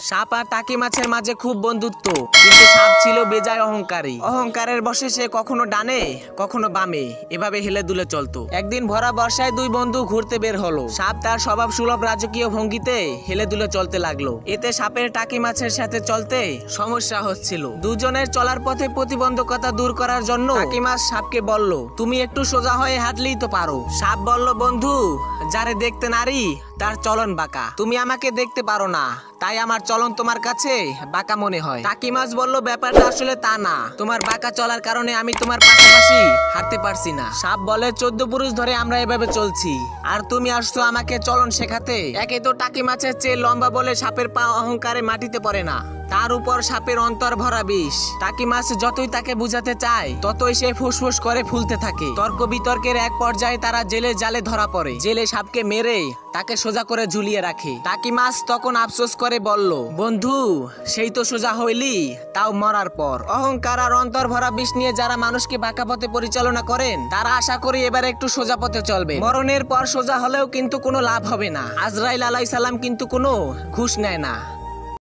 সাপ আর টাকি মাছের মাঝে খুব বন্ধুত্ব, কিন্তু সাপ ছিল বেজায় অহংকারী। অহংকারের বশে সে কখনো ডানে কখনো বামে এভাবে হেলে দুলে চলতো। একদিন ভরা বর্ষায় দুই বন্ধু ঘুরতে বের হলো। সাপ তার স্বভাব সুলভ রাজকীয় ভঙ্গিতে হেলে দুলে চলতে লাগলো। এতে সাপের টাকি মাছের সাথে চলতে সমস্যা হচ্ছিল। দুজনের চলার পথে প্রতিবন্ধকতা দূর করার জন্য টাকি মাছ সাপকে বলল, তুমি একটু সোজা হয়ে হাঁটলেই তো পারো। সাপ বলল, বন্ধু, যারে দেখতে নারী তার চলন বাঁকা, তুমি আমাকে দেখতে পারো না, তাই আমার চলন তোমার কাছে বাঁকা মনে হয়। টাকি মাছ বলল, ব্যাপারটা আসলে তা না, তোমার বাঁকা চলার কারণে আমি তোমার পাশাপাশি হাঁটতে পারছি না। সাপ বলে, 14 পুরুষ ধরে আমরা এভাবে চলছি, আর তুমি আসছো আমাকে চলন শেখাতে। একে তো টাকি মাছের চেয়ে লম্বা বলে সাপের পা অহংকারে মাটিতে পড়ে না, তার উপর সাপের অন্তর ভরা বিষ। টাকি মাছ যতই তাকে বুঝাতে চায় ততই সে ফুসফুস করে ফুলতে থাকে। তর্ক বিতর্কের এক পর্যায়ে তারা জেলে জালে ধরা পড়ে। জেলে সাপকে মেরে তাকে সোজা করে ঝুলিয়ে রাখে। টাকি মাছ তখন আফসোস করে বলল, বন্ধু, সেই তো সোজা হইলি, তাও মরার পর। অহংকার আর অন্তর ভরা বিষ নিয়ে যারা মানুষকে বাঁকা পথে পরিচালনা করেন তারা আশা করি এবার একটু সোজা পথে চলবে। মরণের পর সোজা হলেও কিন্তু কোনো লাভ হবে না। আজরাইল আলাইহিস সালাম কিন্তু কোনো ঘুষ নেয় না।